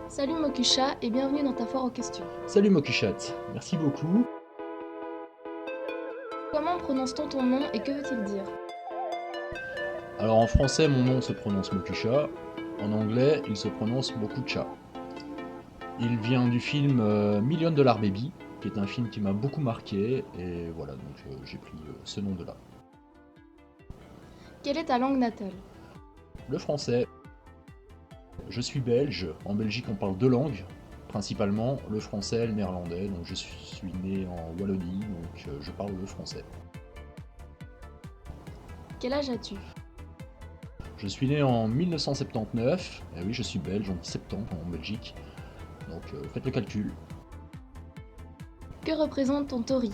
Salut Mokusha et bienvenue dans ta foire aux questions. Salut Mokushat, merci beaucoup. Comment prononce-t-on ton nom et que veut-il dire? Alors en français, mon nom se prononce Mokusha. En anglais, il se prononce Mokucha. Il vient du film Million Dollar Baby, qui est un film qui m'a beaucoup marqué, et voilà, donc j'ai pris ce nom de là. Quelle est ta langue natale? Le français. Je suis belge. En Belgique, on parle deux langues, principalement le français et le néerlandais. Donc je suis né en Wallonie, donc je parle le français. Quel âge as-tu? Je suis né en 1979, et oui, je suis belge, on dit 70 en Belgique. Donc faites le calcul. Que représente ton tori?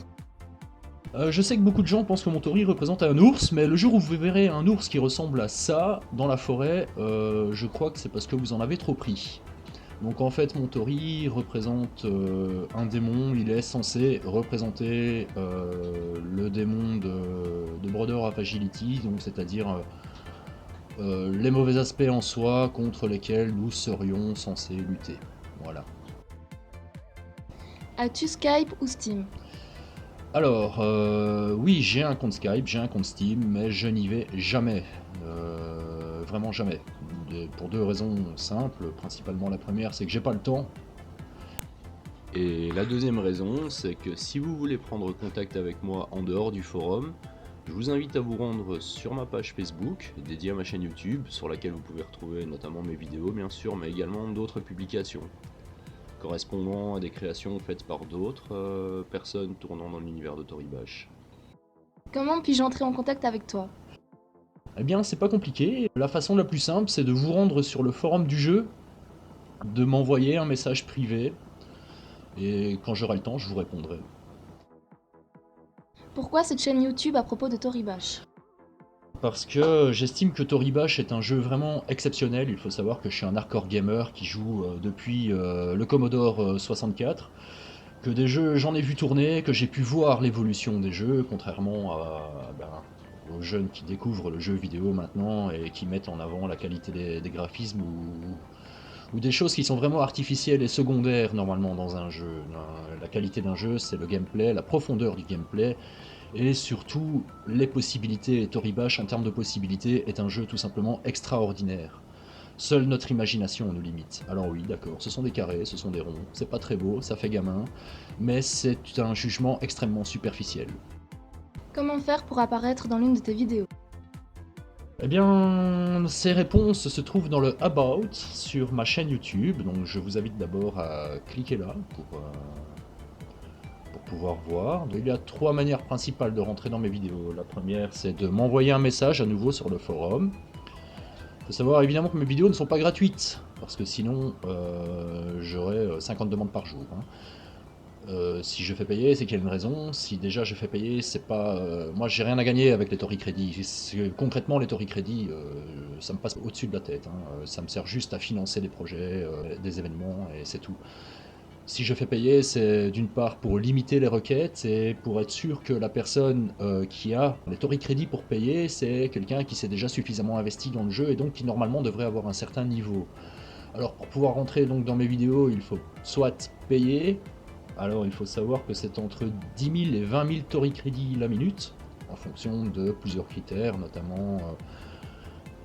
Je sais que beaucoup de gens pensent que mon tori représente un ours, mais le jour où vous verrez un ours qui ressemble à ça dans la forêt, je crois que c'est parce que vous en avez trop pris. Donc en fait, mon tori représente un démon, il est censé représenter le démon de Brother of Agility, donc c'est-à-dire les mauvais aspects en soi contre lesquels nous serions censés lutter. Voilà. As-tu Skype ou Steam? Alors, oui, j'ai un compte Skype, j'ai un compte Steam, mais je n'y vais jamais. Vraiment jamais. Pour deux raisons simples. Principalement, la première, c'est que j'ai pas le temps. Et la deuxième raison, c'est que si vous voulez prendre contact avec moi en dehors du forum, je vous invite à vous rendre sur ma page Facebook, dédiée à ma chaîne YouTube, sur laquelle vous pouvez retrouver notamment mes vidéos bien sûr, mais également d'autres publications, correspondant à des créations faites par d'autres personnes tournant dans l'univers de Toribash. Comment puis-je entrer en contact avec toi? Eh bien, c'est pas compliqué. La façon la plus simple, c'est de vous rendre sur le forum du jeu, de m'envoyer un message privé, et quand j'aurai le temps, je vous répondrai. Pourquoi cette chaîne YouTube à propos de Toribash? Parce que j'estime que Toribash est un jeu vraiment exceptionnel. Il faut savoir que je suis un hardcore gamer qui joue depuis le Commodore 64, que des jeux j'en ai vu tourner, que j'ai pu voir l'évolution des jeux, contrairement aux jeunes qui découvrent le jeu vidéo maintenant et qui mettent en avant la qualité des graphismes ou des choses qui sont vraiment artificielles et secondaires normalement dans un jeu. La qualité d'un jeu, c'est le gameplay, la profondeur du gameplay, et surtout les possibilités. Toribash, en termes de possibilités, est un jeu tout simplement extraordinaire. Seule notre imagination nous limite. Alors oui, d'accord, ce sont des carrés, ce sont des ronds, c'est pas très beau, ça fait gamin, mais c'est un jugement extrêmement superficiel. Comment faire pour apparaître dans l'une de tes vidéos? Eh bien, ces réponses se trouvent dans le About sur ma chaîne YouTube, donc je vous invite d'abord à cliquer là pour pouvoir voir. Il y a trois manières principales de rentrer dans mes vidéos. La première, c'est de m'envoyer un message à nouveau sur le forum. Il faut savoir évidemment que mes vidéos ne sont pas gratuites, parce que sinon j'aurais 50 demandes par jour. Si je fais payer, c'est qu'il y a une raison. Si déjà je fais payer, c'est pas. Moi, j'ai rien à gagner avec les Tori Crédits. Concrètement, les Tori Crédits, ça me passe au-dessus de la tête. Ça me sert juste à financer des projets, des événements, et c'est tout. Si je fais payer, c'est d'une part pour limiter les requêtes et pour être sûr que la personne qui a les Tori Crédits pour payer, c'est quelqu'un qui s'est déjà suffisamment investi dans le jeu et donc qui normalement devrait avoir un certain niveau. Alors pour pouvoir rentrer donc dans mes vidéos, il faut soit payer. Alors il faut savoir que c'est entre 10 000 et 20 000 Tori Crédits la minute, en fonction de plusieurs critères, notamment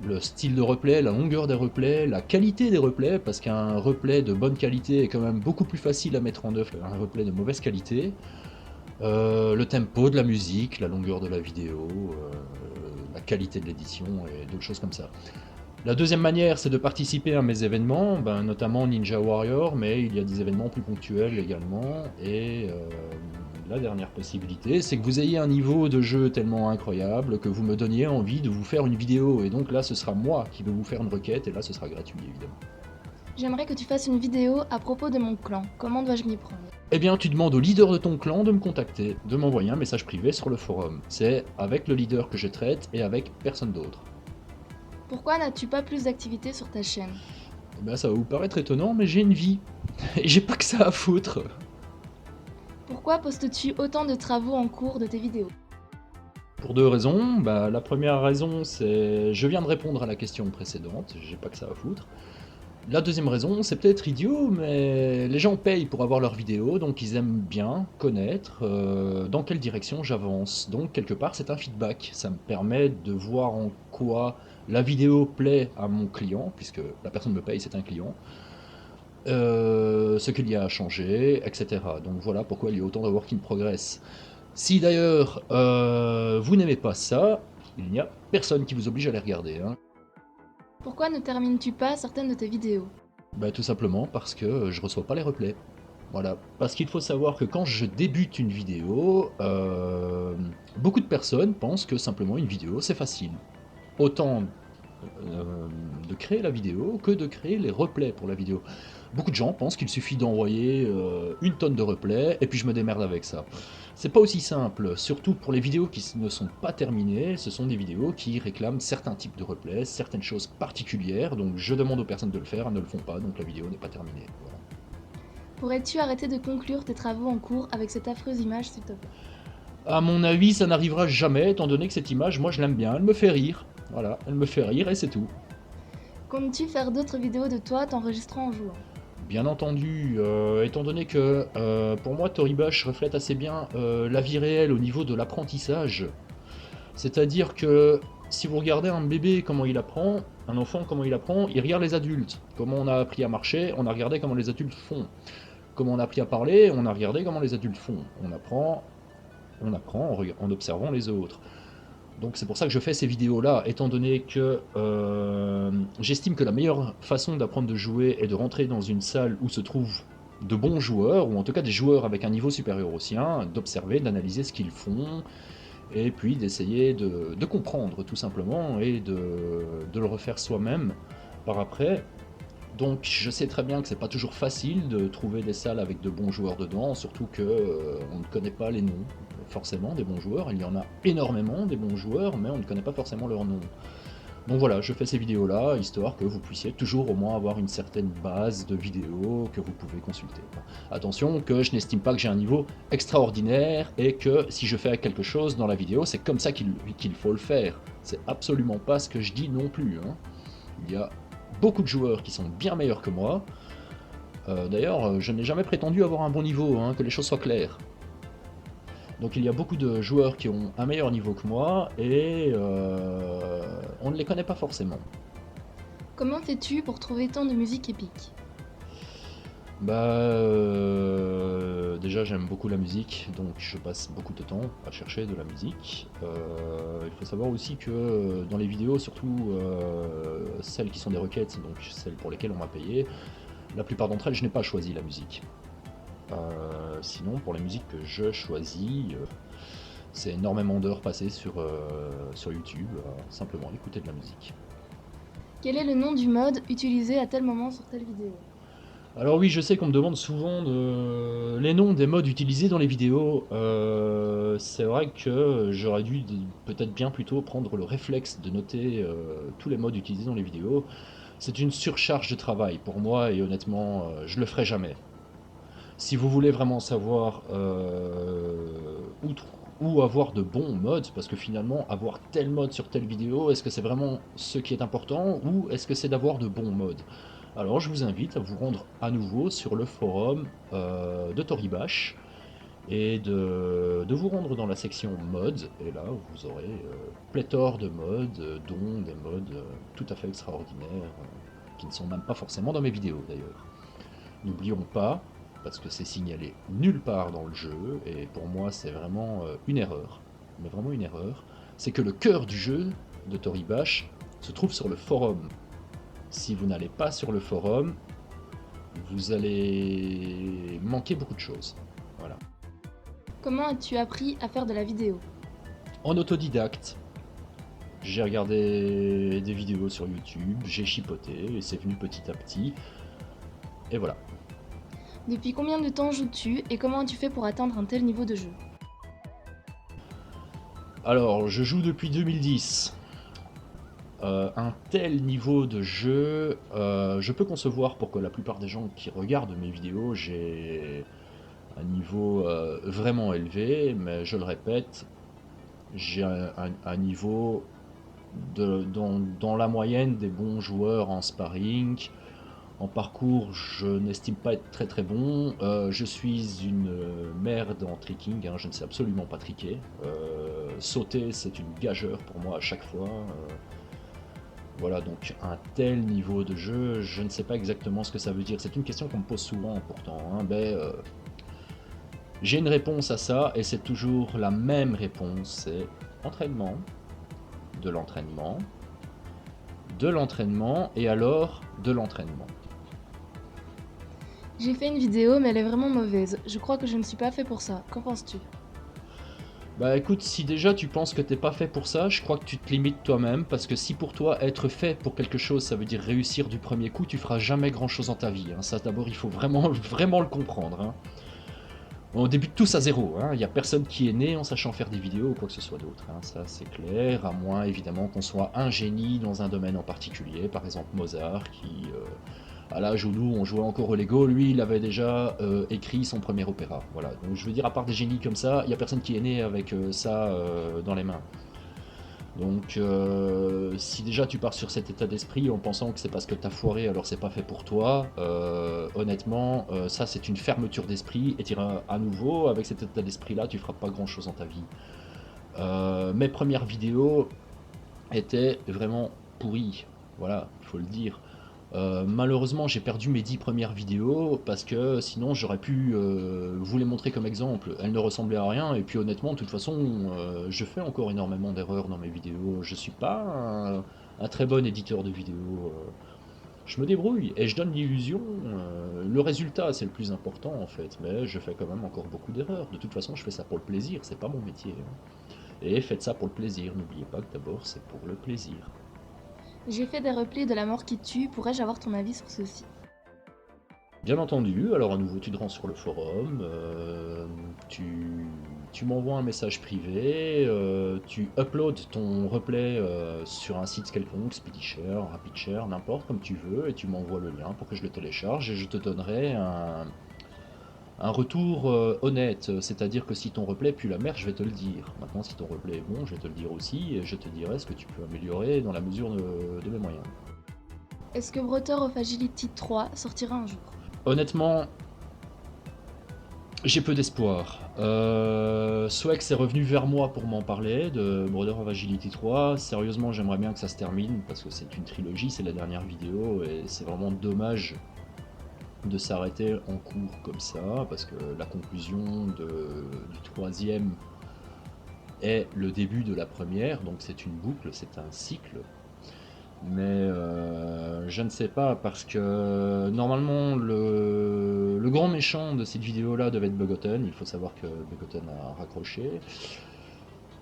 le style de replay, la longueur des replays, la qualité des replays, parce qu'un replay de bonne qualité est quand même beaucoup plus facile à mettre en œuvre qu'un replay de mauvaise qualité. Le tempo de la musique, la longueur de la vidéo, la qualité de l'édition et d'autres choses comme ça. La deuxième manière, c'est de participer à mes événements, notamment Ninja Warrior, mais il y a des événements plus ponctuels également. Et la dernière possibilité, c'est que vous ayez un niveau de jeu tellement incroyable que vous me donniez envie de vous faire une vidéo. Et donc là, ce sera moi qui vais vous faire une requête, et là, ce sera gratuit, évidemment. J'aimerais que tu fasses une vidéo à propos de mon clan. Comment dois-je m'y prendre? Eh bien, tu demandes au leader de ton clan de me contacter, de m'envoyer un message privé sur le forum. C'est avec le leader que je traite et avec personne d'autre. Pourquoi n'as-tu pas plus d'activités sur ta chaîne? Eh bien, ça va vous paraître étonnant, mais j'ai une vie. Et j'ai pas que ça à foutre. Pourquoi postes-tu autant de travaux en cours de tes vidéos? Pour deux raisons. La première raison, c'est je viens de répondre à la question précédente, j'ai pas que ça à foutre. La deuxième raison, c'est peut-être idiot, mais les gens payent pour avoir leurs vidéos, donc ils aiment bien connaître dans quelle direction j'avance. Donc quelque part, c'est un feedback. Ça me permet de voir en quoi la vidéo plaît à mon client, puisque la personne me paye, c'est un client, ce qu'il y a à changer, etc. Donc voilà pourquoi il y a autant de work in progress. Si d'ailleurs vous n'aimez pas ça, il n'y a personne qui vous oblige à les regarder, hein. Pourquoi ne termines-tu pas certaines de tes vidéos? Bah, tout simplement parce que je reçois pas les replays. Voilà. Parce qu'il faut savoir que quand je débute une vidéo, beaucoup de personnes pensent que simplement une vidéo c'est facile. Autant de créer la vidéo que de créer les replays pour la vidéo. Beaucoup de gens pensent qu'il suffit d'envoyer une tonne de replays et puis je me démerde avec ça. C'est pas aussi simple, surtout pour les vidéos qui ne sont pas terminées, ce sont des vidéos qui réclament certains types de replays, certaines choses particulières, donc je demande aux personnes de le faire, elles ne le font pas, donc la vidéo n'est pas terminée. Voilà. Pourrais-tu arrêter de conclure tes travaux en cours avec cette affreuse image, s'il te plaît? À mon avis, ça n'arrivera jamais, étant donné que cette image, moi je l'aime bien, elle me fait rire. Voilà, elle me fait rire et c'est tout. Comptes-tu faire d'autres vidéos de toi t'enregistrant en jouant? Bien entendu, étant donné que pour moi Toribash reflète assez bien la vie réelle au niveau de l'apprentissage. C'est-à-dire que si vous regardez un bébé comment il apprend, un enfant comment il regarde les adultes. Comment on a appris à marcher, on a regardé comment les adultes font. Comment on a appris à parler, on a regardé comment les adultes font. On apprend en observant les autres. Donc c'est pour ça que je fais ces vidéos-là, étant donné que j'estime que la meilleure façon d'apprendre de jouer est de rentrer dans une salle où se trouvent de bons joueurs, ou en tout cas des joueurs avec un niveau supérieur au sien, d'observer, d'analyser ce qu'ils font, et puis d'essayer de comprendre tout simplement, et de le refaire soi-même par après. Donc je sais très bien que c'est pas toujours facile de trouver des salles avec de bons joueurs dedans, surtout que on ne connaît pas les noms forcément des bons joueurs. Il y en a énormément des bons joueurs, mais on ne connaît pas forcément leurs noms. Donc voilà, je fais ces vidéos là, histoire que vous puissiez toujours au moins avoir une certaine base de vidéos que vous pouvez consulter. Attention que je n'estime pas que j'ai un niveau extraordinaire et que si je fais quelque chose dans la vidéo, c'est comme ça qu'il faut le faire. C'est absolument pas ce que je dis non plus, hein. Il y a beaucoup de joueurs qui sont bien meilleurs que moi. D'ailleurs, je n'ai jamais prétendu avoir un bon niveau, hein, que les choses soient claires. Donc il y a beaucoup de joueurs qui ont un meilleur niveau que moi et on ne les connaît pas forcément. Comment fais-tu pour trouver tant de musique épique? Déjà j'aime beaucoup la musique, donc je passe beaucoup de temps à chercher de la musique. Il faut savoir aussi que dans les vidéos, surtout celles qui sont des requêtes, donc celles pour lesquelles on m'a payé, la plupart d'entre elles je n'ai pas choisi la musique. Sinon pour les musiques que je choisis, c'est énormément d'heures passées sur YouTube, simplement écouter de la musique. Quel est le nom du mode utilisé à tel moment sur telle vidéo? Alors oui, je sais qu'on me demande souvent les noms des modes utilisés dans les vidéos. C'est vrai que j'aurais dû peut-être bien plutôt prendre le réflexe de noter tous les modes utilisés dans les vidéos. C'est une surcharge de travail pour moi et honnêtement, je le ferai jamais. Si vous voulez vraiment savoir où avoir de bons modes, parce que finalement, avoir tel mode sur telle vidéo, est-ce que c'est vraiment ce qui est important ou est-ce que c'est d'avoir de bons modes? Alors je vous invite à vous rendre à nouveau sur le forum de Toribash et de vous rendre dans la section modes, et là vous aurez pléthore de modes, dont des modes tout à fait extraordinaires, qui ne sont même pas forcément dans mes vidéos d'ailleurs. N'oublions pas, parce que c'est signalé nulle part dans le jeu, et pour moi c'est vraiment une erreur, mais vraiment une erreur, c'est que le cœur du jeu de Toribash se trouve sur le forum. Si vous n'allez pas sur le forum, vous allez manquer beaucoup de choses. Voilà. Comment as-tu appris à faire de la vidéo? En autodidacte, j'ai regardé des vidéos sur YouTube, j'ai chipoté, et c'est venu petit à petit, et voilà. Depuis combien de temps joues-tu et comment as-tu fait pour atteindre un tel niveau de jeu? Alors, je joue depuis 2010. Un tel niveau de jeu, je peux concevoir pour que la plupart des gens qui regardent mes vidéos, j'ai un niveau vraiment élevé, mais je le répète, j'ai un niveau dans la moyenne des bons joueurs en sparring, En parcours, je n'estime pas être très très bon. Je suis une merde en tricking, hein, je ne sais absolument pas tricker. Sauter, c'est une gageure pour moi à chaque fois. Voilà, donc un tel niveau de jeu, je ne sais pas exactement ce que ça veut dire. C'est une question qu'on me pose souvent pourtant, hein. J'ai une réponse à ça et c'est toujours la même réponse, c'est entraînement, de l'entraînement, de l'entraînement et alors de l'entraînement. J'ai fait une vidéo, mais elle est vraiment mauvaise. Je crois que je ne suis pas fait pour ça. Qu'en penses-tu? Bah écoute, si déjà tu penses que t'es pas fait pour ça, je crois que tu te limites toi-même, parce que si pour toi être fait pour quelque chose, ça veut dire réussir du premier coup, tu feras jamais grand-chose dans ta vie, hein. Ça d'abord, il faut vraiment, vraiment le comprendre, hein. On débute tous à zéro, hein. Il n'y a personne qui est né en sachant faire des vidéos ou quoi que ce soit d'autre, hein. Ça c'est clair, à moins évidemment qu'on soit un génie dans un domaine en particulier, par exemple Mozart, qui à l'âge où nous on jouait encore au Lego, lui il avait déjà écrit son premier opéra. Voilà, donc je veux dire, à part des génies comme ça, il n'y a personne qui est né avec ça dans les mains. Donc si déjà tu pars sur cet état d'esprit en pensant que c'est parce que t'as foiré alors c'est pas fait pour toi, honnêtement ça c'est une fermeture d'esprit et t'iras à nouveau avec cet état d'esprit là, tu feras pas grand chose dans ta vie. Mes premières vidéos étaient vraiment pourries, voilà, il faut le dire. Malheureusement, j'ai perdu mes 10 premières vidéos parce que sinon j'aurais pu vous les montrer comme exemple. Elles ne ressemblaient à rien et puis honnêtement, de toute façon, je fais encore énormément d'erreurs dans mes vidéos. Je suis pas un très bon éditeur de vidéos. Je me débrouille et je donne l'illusion. Le résultat, c'est le plus important en fait, mais je fais quand même encore beaucoup d'erreurs. De toute façon, je fais ça pour le plaisir, c'est pas mon métier, hein. Et faites ça pour le plaisir. N'oubliez pas que d'abord, c'est pour le plaisir. J'ai fait des replays de La mort qui tue. Pourrais-je avoir ton avis sur ceci? Bien entendu, alors à nouveau tu te rends sur le forum, tu m'envoies un message privé, tu uploads ton replay sur un site quelconque, SpeedyShare, RapidShare, n'importe, comme tu veux, et tu m'envoies le lien pour que je le télécharge et je te donnerai un retour honnête, c'est-à-dire que si ton replay pue la merde, je vais te le dire. Maintenant, si ton replay est bon, je vais te le dire aussi, et je te dirai ce que tu peux améliorer dans la mesure de mes moyens. Est-ce que Brother of Agility 3 sortira un jour? Honnêtement, j'ai peu d'espoir. Swex est revenu vers moi pour m'en parler de Brother of Agility 3. Sérieusement, j'aimerais bien que ça se termine parce que c'est une trilogie, c'est la dernière vidéo et c'est vraiment dommage de s'arrêter en cours comme ça parce que la conclusion du troisième est le début de la première, donc c'est une boucle, c'est un cycle. Mais je ne sais pas parce que normalement le grand méchant de cette vidéo là devait être Bugoten. Il faut savoir que Bugoten a raccroché.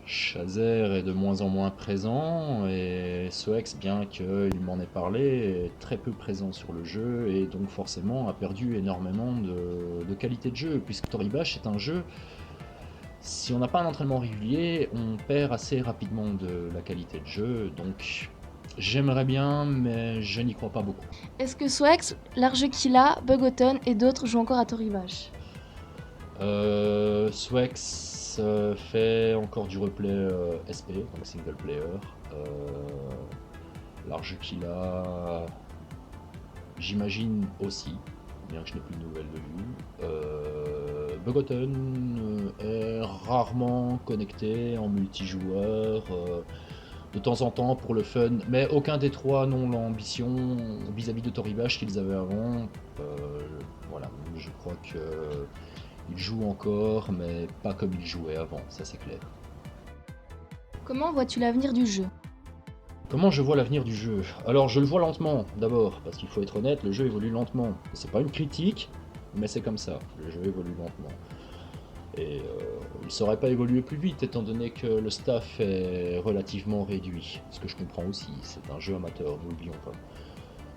Shazer est de moins en moins présent et Soex, bien qu'il m'en ait parlé, est très peu présent sur le jeu et donc forcément a perdu énormément de qualité de jeu puisque Toribash est un jeu, si on n'a pas un entraînement régulier, on perd assez rapidement de la qualité de jeu, donc j'aimerais bien, mais je n'y crois pas beaucoup. Est-ce que Swax, Largekilla, Bugoton et d'autres jouent encore à Toribash? Swex fait encore du replay SP, donc single player. Large Killa, j'imagine aussi, bien que je n'ai plus de nouvelles de lui. Bugoton est rarement connecté en multijoueur. De temps en temps pour le fun, mais aucun des trois n'ont l'ambition vis-à-vis de Toribash qu'ils avaient avant. Voilà, je crois qu'ils jouent encore, mais pas comme ils jouaient avant, ça c'est clair. Comment vois-tu l'avenir du jeu? Comment je vois l'avenir du jeu? Alors je le vois lentement d'abord, parce qu'il faut être honnête, le jeu évolue lentement. C'est pas une critique, mais c'est comme ça, le jeu évolue lentement. Et il ne saurait pas évoluer plus vite étant donné que le staff est relativement réduit. Ce que je comprends aussi, c'est un jeu amateur, n'oublions pas.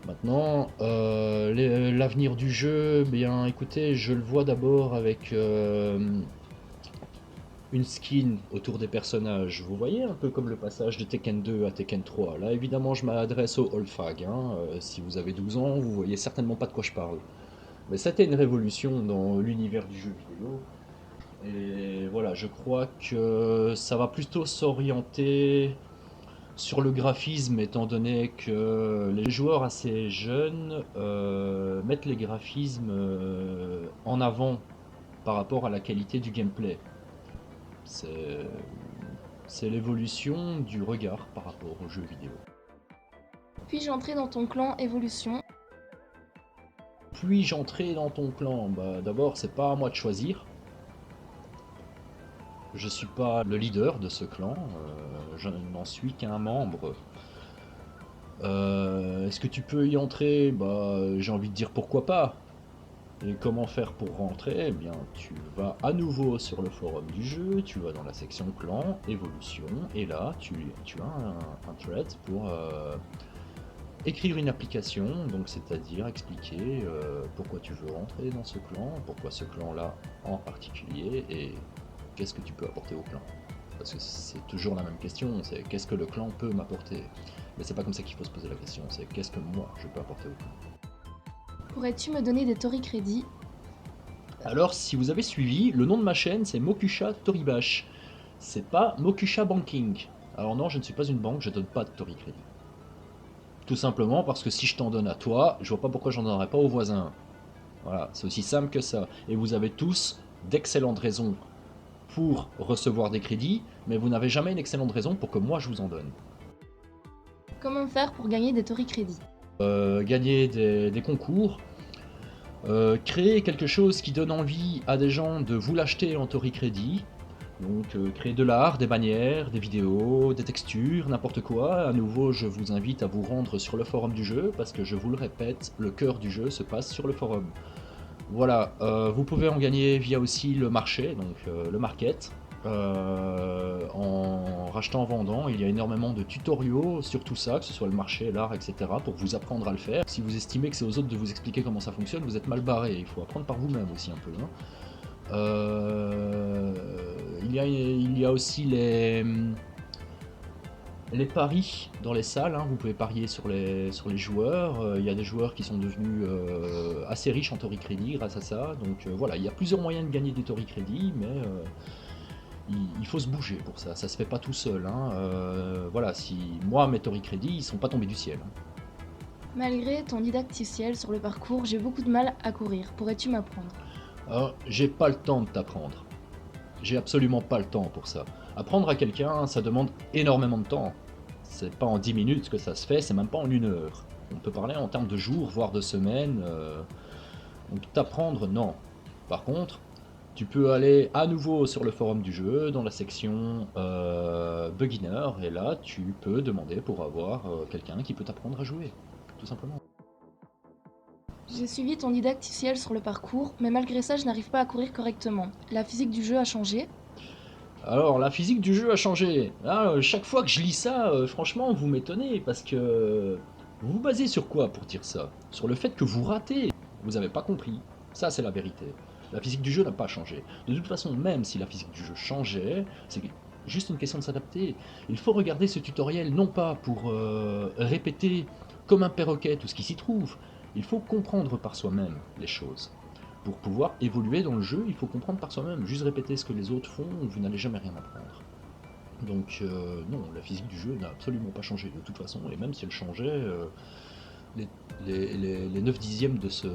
Maintenant, l'avenir du jeu, bien écoutez, je le vois d'abord avec une skin autour des personnages. Vous voyez, un peu comme le passage de Tekken 2 à Tekken 3. Là évidemment je m'adresse aux old fag, hein. Si vous avez 12 ans, vous voyez certainement pas de quoi je parle. Mais c'était une révolution dans l'univers du jeu vidéo. Et voilà, je crois que ça va plutôt s'orienter Sur le graphisme, étant donné que les joueurs assez jeunes mettent les graphismes en avant par rapport à la qualité du gameplay. C'est c'est l'évolution du regard par rapport aux jeux vidéo. Puis-je entrer dans ton clan Evolution? Puis-je entrer dans ton clan? Bah, d'abord, c'est pas à moi de choisir. Je suis pas le leader de ce clan, je n'en suis qu'un membre. Est-ce que tu peux y entrer? Bah, j'ai envie de dire pourquoi pas. Et comment faire pour rentrer? Eh bien, tu vas à nouveau sur le forum du jeu, tu vas dans la section clan, évolution, et là, tu as un thread pour écrire une application, donc c'est-à-dire expliquer pourquoi tu veux rentrer dans ce clan, pourquoi ce clan-là en particulier, et qu'est-ce que tu peux apporter au clan. Parce que c'est toujours la même question, c'est qu'est-ce que le clan peut m'apporter. Mais c'est pas comme ça qu'il faut se poser la question, c'est qu'est-ce que moi je peux apporter au clan. Pourrais-tu me donner des Tori Crédits? Alors, si vous avez suivi, le nom de ma chaîne c'est Mokusha Toribash. C'est pas Mokusha Banking. Alors non, je ne suis pas une banque, je donne pas de Tori Crédit. Tout simplement parce que si je t'en donne à toi, je vois pas pourquoi j'en donnerais pas aux voisins. Voilà, c'est aussi simple que ça. Et vous avez tous d'excellentes raisons pour recevoir des crédits, mais vous n'avez jamais une excellente raison pour que moi je vous en donne. Comment faire pour gagner des Tori Crédits? Gagner des concours, créer quelque chose qui donne envie à des gens de vous l'acheter en Tori Crédit. Donc créer de l'art, des bannières, des vidéos, des textures, n'importe quoi. À nouveau, je vous invite à vous rendre sur le forum du jeu, parce que je vous le répète, le cœur du jeu se passe sur le forum. Voilà, vous pouvez en gagner via aussi le marché, donc le market. En rachetant, en vendant, il y a énormément de tutoriaux sur tout ça, que ce soit le marché, l'art, etc., pour vous apprendre à le faire. Si vous estimez que c'est aux autres de vous expliquer comment ça fonctionne, vous êtes mal barré, il faut apprendre par vous-même aussi un peu. Hein. Il y a aussi les paris dans les salles, hein. Vous pouvez parier sur les joueurs. Il y a des joueurs qui sont devenus assez riches en Tori Crédit grâce à ça. Donc voilà, il y a plusieurs moyens de gagner des Tori Crédit, mais il faut se bouger pour ça. Ça se fait pas tout seul. Hein. Voilà, si moi mes Tori Crédit, ils sont pas tombés du ciel. Hein. Malgré ton didacticiel sur le parcours, j'ai beaucoup de mal à courir. Pourrais-tu m'apprendre? Alors, j'ai pas le temps de t'apprendre. J'ai absolument pas le temps pour ça. Apprendre à quelqu'un, ça demande énormément de temps. C'est pas en 10 minutes que ça se fait, c'est même pas en 1 heure. On peut parler en termes de jours, voire de semaines. Donc t'apprendre, non. Par contre, tu peux aller à nouveau sur le forum du jeu, dans la section beginner, et là tu peux demander pour avoir quelqu'un qui peut t'apprendre à jouer, tout simplement. J'ai suivi ton didacticiel sur le parcours, mais malgré ça, je n'arrive pas à courir correctement. La physique du jeu a changé? Alors, la physique du jeu a changé. Là, chaque fois que je lis ça, franchement, vous m'étonnez, parce que vous vous basez sur quoi pour dire ça? Sur le fait que vous ratez. Vous n'avez pas compris. Ça, c'est la vérité. La physique du jeu n'a pas changé. De toute façon, même si la physique du jeu changeait, c'est juste une question de s'adapter. Il faut regarder ce tutoriel, non pas pour répéter comme un perroquet tout ce qui s'y trouve. Il faut comprendre par soi-même les choses. Pour pouvoir évoluer dans le jeu, il faut comprendre par soi-même. Juste répéter ce que les autres font, vous n'allez jamais rien apprendre. Donc non, la physique du jeu n'a absolument pas changé de toute façon, et même si elle changeait, les 9 dixièmes de ce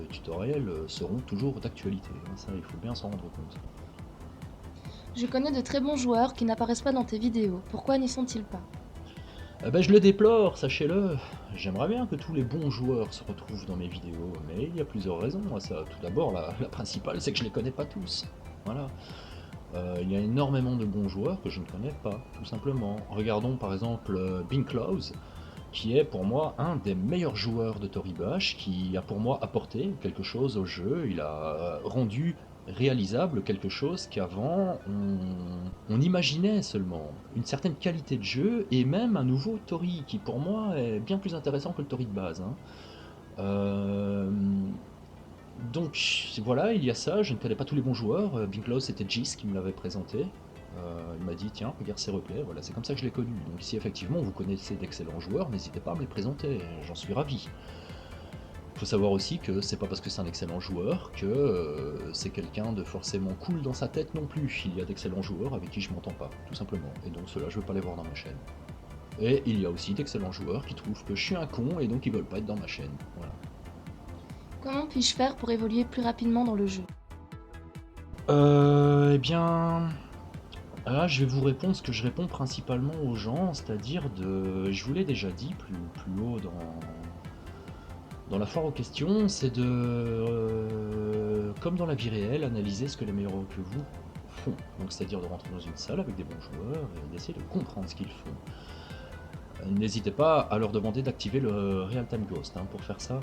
tutoriel seront toujours d'actualité. Ça, il faut bien s'en rendre compte. Je connais de très bons joueurs qui n'apparaissent pas dans tes vidéos. Pourquoi n'y sont-ils pas? Ben, je le déplore, sachez-le. J'aimerais bien que tous les bons joueurs se retrouvent dans mes vidéos, mais il y a plusieurs raisons à ça. Tout d'abord, la principale, c'est que je les connais pas tous. Voilà. Il y a énormément de bons joueurs que je ne connais pas, tout simplement. Regardons par exemple Binklaus, qui est pour moi un des meilleurs joueurs de Toribash, qui a pour moi apporté quelque chose au jeu. Il a rendu réalisable quelque chose qu'avant on imaginait seulement. Une certaine qualité de jeu et même un nouveau Tori qui pour moi est bien plus intéressant que le Tori de base. Hein. Donc voilà, il y a ça, je ne connais pas tous les bons joueurs. Binklaus, c'était Gis qui me l'avait présenté. Il m'a dit tiens, regarde ces replays, voilà, c'est comme ça que je l'ai connu. Donc si effectivement vous connaissez d'excellents joueurs, n'hésitez pas à me les présenter, j'en suis ravi. Faut savoir aussi que c'est pas parce que c'est un excellent joueur que c'est quelqu'un de forcément cool dans sa tête non plus. Il y a d'excellents joueurs avec qui je m'entends pas, tout simplement. Et donc ceux-là, je veux pas les voir dans ma chaîne. Et il y a aussi d'excellents joueurs qui trouvent que je suis un con et donc ils veulent pas être dans ma chaîne. Voilà. Comment puis-je faire pour évoluer plus rapidement dans le jeu? Eh bien... Là, je vais vous répondre ce que je réponds principalement aux gens, c'est-à-dire de... Je vous l'ai déjà dit plus haut dans la foire aux questions, c'est de... comme dans la vie réelle, analyser ce que les meilleurs que vous font. Donc c'est-à-dire de rentrer dans une salle avec des bons joueurs et d'essayer de comprendre ce qu'ils font. N'hésitez pas à leur demander d'activer le Real Time Ghost pour faire ça.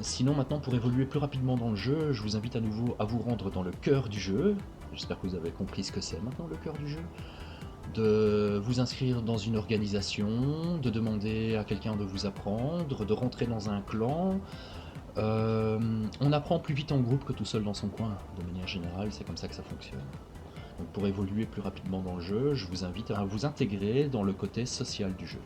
Sinon maintenant pour évoluer plus rapidement dans le jeu, je vous invite à nouveau à vous rendre dans le cœur du jeu. J'espère que vous avez compris ce que c'est maintenant le cœur du jeu. De vous inscrire dans une organisation, de demander à quelqu'un de vous apprendre, de rentrer dans un clan. On apprend plus vite en groupe que tout seul dans son coin, de manière générale, c'est comme ça que ça fonctionne. Donc pour évoluer plus rapidement dans le jeu, je vous invite à vous intégrer dans le côté social du jeu.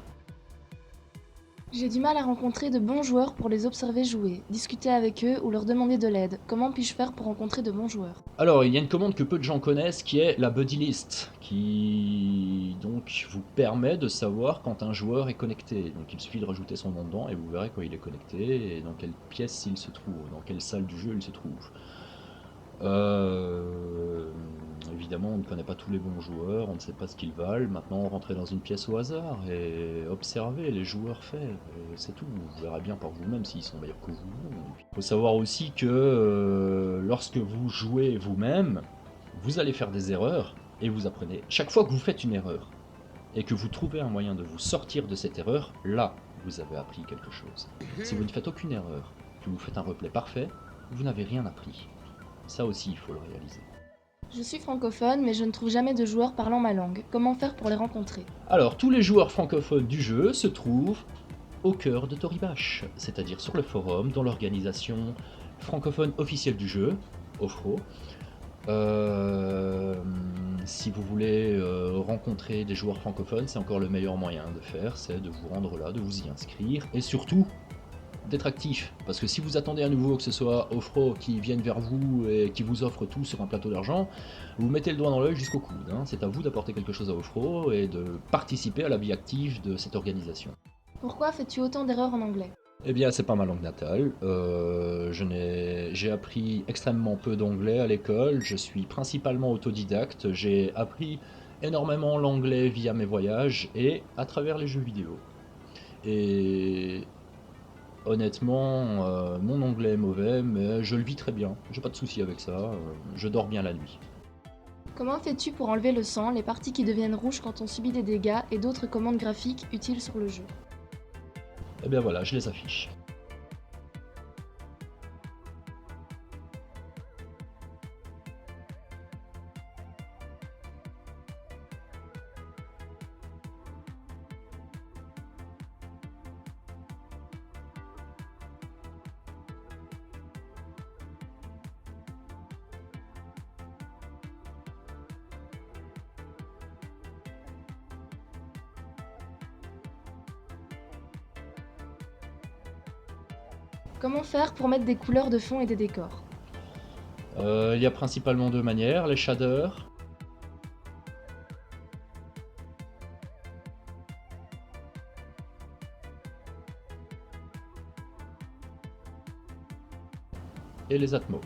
J'ai du mal à rencontrer de bons joueurs pour les observer jouer, discuter avec eux ou leur demander de l'aide. Comment puis-je faire pour rencontrer de bons joueurs? Alors, il y a une commande que peu de gens connaissent qui est la Buddy List, qui donc vous permet de savoir quand un joueur est connecté. Donc il suffit de rajouter son nom dedans et vous verrez quand il est connecté et dans quelle pièce il se trouve, dans quelle salle du jeu il se trouve. Évidemment, on ne connaît pas tous les bons joueurs, on ne sait pas ce qu'ils valent. Maintenant, rentrez dans une pièce au hasard et observez les joueurs faits. Et c'est tout, vous verrez bien par vous-même s'ils sont meilleurs que vous. Il faut savoir aussi que lorsque vous jouez vous-même, vous allez faire des erreurs et vous apprenez. Chaque fois que vous faites une erreur et que vous trouvez un moyen de vous sortir de cette erreur, là, vous avez appris quelque chose. Si vous ne faites aucune erreur, que vous faites un replay parfait, vous n'avez rien appris. Ça aussi, il faut le réaliser. Je suis francophone, mais je ne trouve jamais de joueurs parlant ma langue. Comment faire pour les rencontrer? Alors, tous les joueurs francophones du jeu se trouvent au cœur de Toribash, c'est-à-dire sur le forum, dans l'organisation francophone officielle du jeu, OFRO. Si vous voulez rencontrer des joueurs francophones, c'est encore le meilleur moyen de faire, c'est de vous rendre là, de vous y inscrire, et surtout, d'être actif, parce que si vous attendez à nouveau que ce soit OFRO qui vienne vers vous et qui vous offre tout sur un plateau d'argent, vous mettez le doigt dans l'œil jusqu'au coude. C'est à vous d'apporter quelque chose à OFRO et de participer à la vie active de cette organisation. Pourquoi fais-tu autant d'erreurs en anglais? Eh bien, c'est pas ma langue natale. J'ai appris extrêmement peu d'anglais à l'école. Je suis principalement autodidacte. J'ai appris énormément l'anglais via mes voyages et à travers les jeux vidéo. Et honnêtement, mon anglais est mauvais, mais je le vis très bien. J'ai pas de soucis avec ça. Je dors bien la nuit. Comment fais-tu pour enlever le sang, les parties qui deviennent rouges quand on subit des dégâts et d'autres commandes graphiques utiles sur le jeu? Eh bien voilà, je les affiche. Comment faire pour mettre des couleurs de fond et des décors? Il y a principalement deux manières, les shaders et les atmos.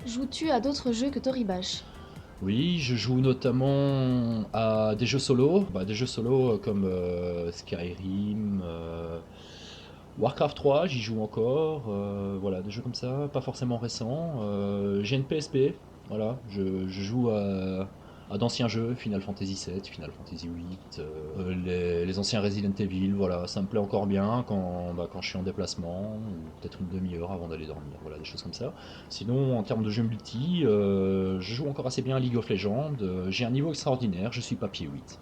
Joues-tu à d'autres jeux que Toribash? Oui, je joue notamment à des jeux solo, des jeux solo comme Skyrim, Warcraft 3, j'y joue encore, voilà, des jeux comme ça, pas forcément récents. J'ai une PSP, voilà, je joue à d'anciens jeux, Final Fantasy 7, Final Fantasy 8, les anciens Resident Evil, voilà, ça me plaît encore bien quand je suis en déplacement, ou peut-être une demi-heure avant d'aller dormir, voilà, des choses comme ça. Sinon, en termes de jeux multi, je joue encore assez bien à League of Legends, j'ai un niveau extraordinaire, je suis papier 8.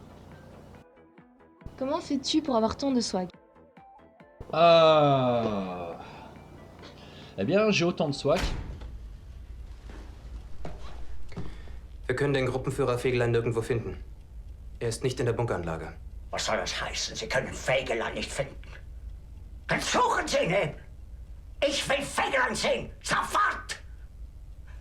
Comment fais-tu pour avoir tant de swag? Ah. Eh bien, j'ai autant de swag. Wir können den Gruppenführer Fegelein nirgendwo finden. Er ist nicht in der Bunkeranlage. Was soll das heißen? Sie können Fegelein nicht finden. Dann suchen Sie ihn eben. Ich will Fegelein sehen. Sofort!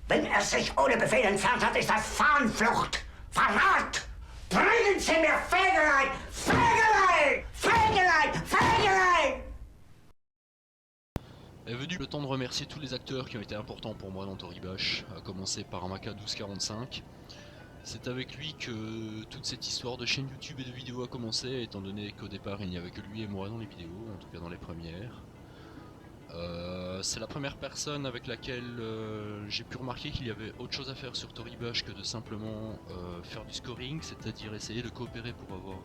Wenn er sich ohne Befehl entfernt hat, ist das Fahnenflucht. Verrat! Bringen Sie mir Fegelein! Fegelein! Fegelein! Fegelein! Est venu le temps de remercier tous les acteurs qui ont été importants pour moi dans Toribash, à commencer par Amaka 1245. C'est avec lui que toute cette histoire de chaîne YouTube et de vidéos a commencé, étant donné qu'au départ il n'y avait que lui et moi dans les vidéos, en tout cas dans les premières. C'est la première personne avec laquelle j'ai pu remarquer qu'il y avait autre chose à faire sur Toribash que de simplement faire du scoring, c'est-à-dire essayer de coopérer pour avoir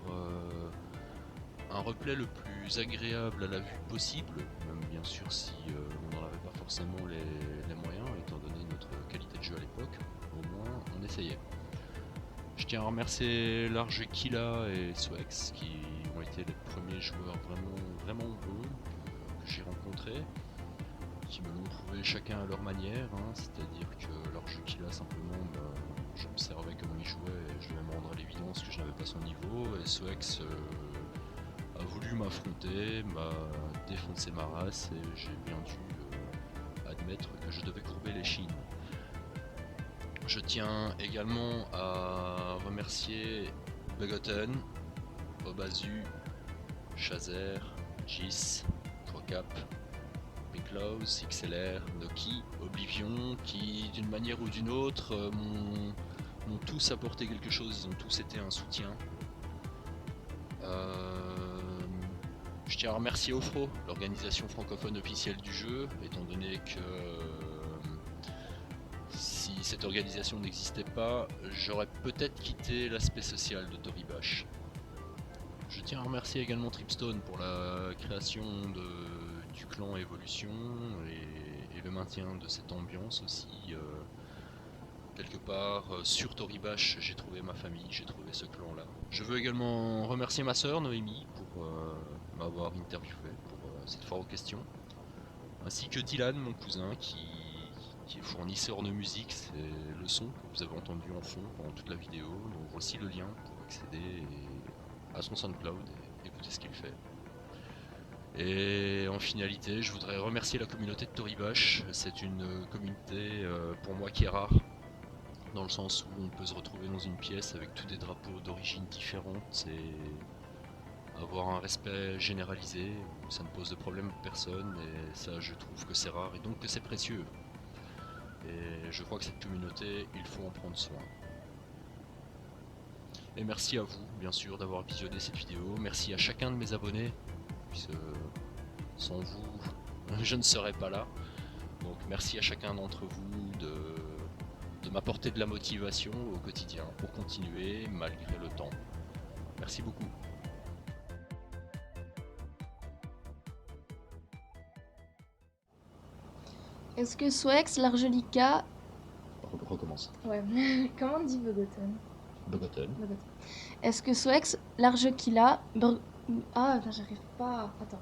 un replay le plus agréable à la vue possible, même bien sûr si on n'en avait pas forcément les moyens, étant donné notre qualité de jeu à l'époque, au moins on essayait. Je tiens à remercier Large Killa et Swex qui ont été les premiers joueurs vraiment bons que j'ai rencontrés, qui me l'ont prouvé chacun à leur manière, hein, c'est-à-dire que Large Killa simplement j'observais comment il jouait et je devais me rendre à l'évidence que je n'avais pas son niveau, et Swex a voulu m'affronter, m'a défoncé ma race et j'ai bien dû admettre que je devais courber les chines. Je tiens également à remercier Begotten, Bobazu, Chazer, Gis, Crocap, Biglows, XLR, Noki, Oblivion, qui d'une manière ou d'une autre m'ont tous apporté quelque chose, ils ont tous été un soutien. Je tiens à remercier Ofro, l'organisation francophone officielle du jeu, étant donné que si cette organisation n'existait pas, j'aurais peut-être quitté l'aspect social de Toribash. Je tiens à remercier également Tripstone pour la création du clan Evolution et le maintien de cette ambiance aussi. Quelque part sur Toribash, j'ai trouvé ma famille, j'ai trouvé ce clan là. Je veux également remercier ma sœur Noémie pour m'avoir interviewé pour cette foire aux questions, ainsi que Dylan, mon cousin, qui est fournisseur de musique. C'est le son que vous avez entendu en fond pendant toute la vidéo, donc voici le lien pour accéder à son SoundCloud et écouter ce qu'il fait. Et en finalité, je voudrais remercier la communauté de Toribash. C'est une communauté pour moi qui est rare, dans le sens où on peut se retrouver dans une pièce avec tous des drapeaux d'origine différentes et avoir un respect généralisé, où ça ne pose de problème à personne, et ça je trouve que c'est rare et donc que c'est précieux. Et je crois que cette communauté, il faut en prendre soin. Et merci à vous, bien sûr, d'avoir visionné cette vidéo. Merci à chacun de mes abonnés, puisque sans vous, je ne serais pas là. Donc merci à chacun d'entre vous de m'apporter de la motivation au quotidien pour continuer malgré le temps. Merci beaucoup. Est-ce que Swex, Largelika... Recommence. Ouais, comment on dit Bogoten? Bogoten. Est-ce que Swex, Largekilla... Ah, j'arrive pas... Attends.